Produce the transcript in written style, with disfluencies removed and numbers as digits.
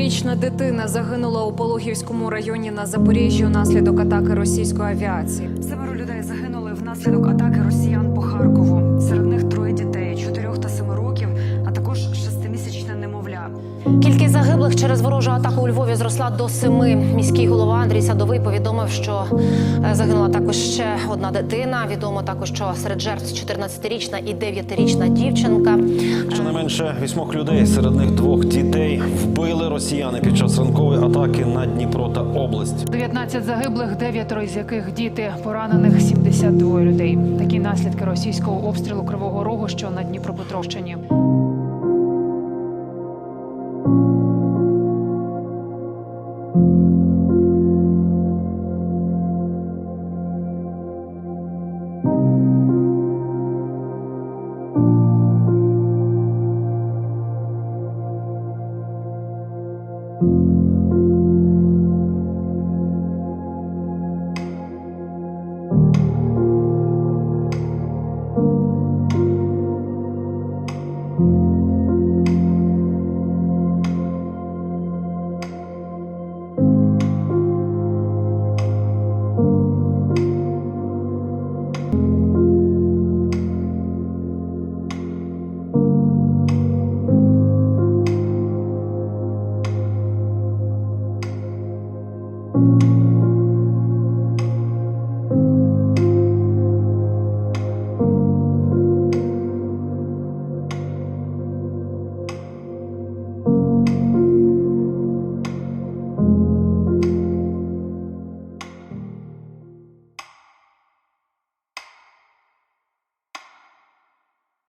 6-річна дитина загинула у Пологівському районі на Запоріжжі внаслідок атаки російської авіації. 7 людей загинули внаслідок атаки росіян по Харкову. Серед них 3 дітей – 4 та 7 років, а також 6-місячне немовля. Кількість загиблих через ворожу атаку у Львові зросла до 7. Міський голова Андрій Садовий повідомив, що загинула також ще одна дитина. Відомо також, що серед жертв 14-річна і 9-річна дівчинка. Щонайменше 8 людей, серед них 2 дітей, вбили росіяни під час ранкової атаки на Дніпро та область. 19 загиблих, 9 з яких діти, поранених 72 людей. Такі наслідки російського обстрілу Кривого Рогу, що на Дніпропетровщині.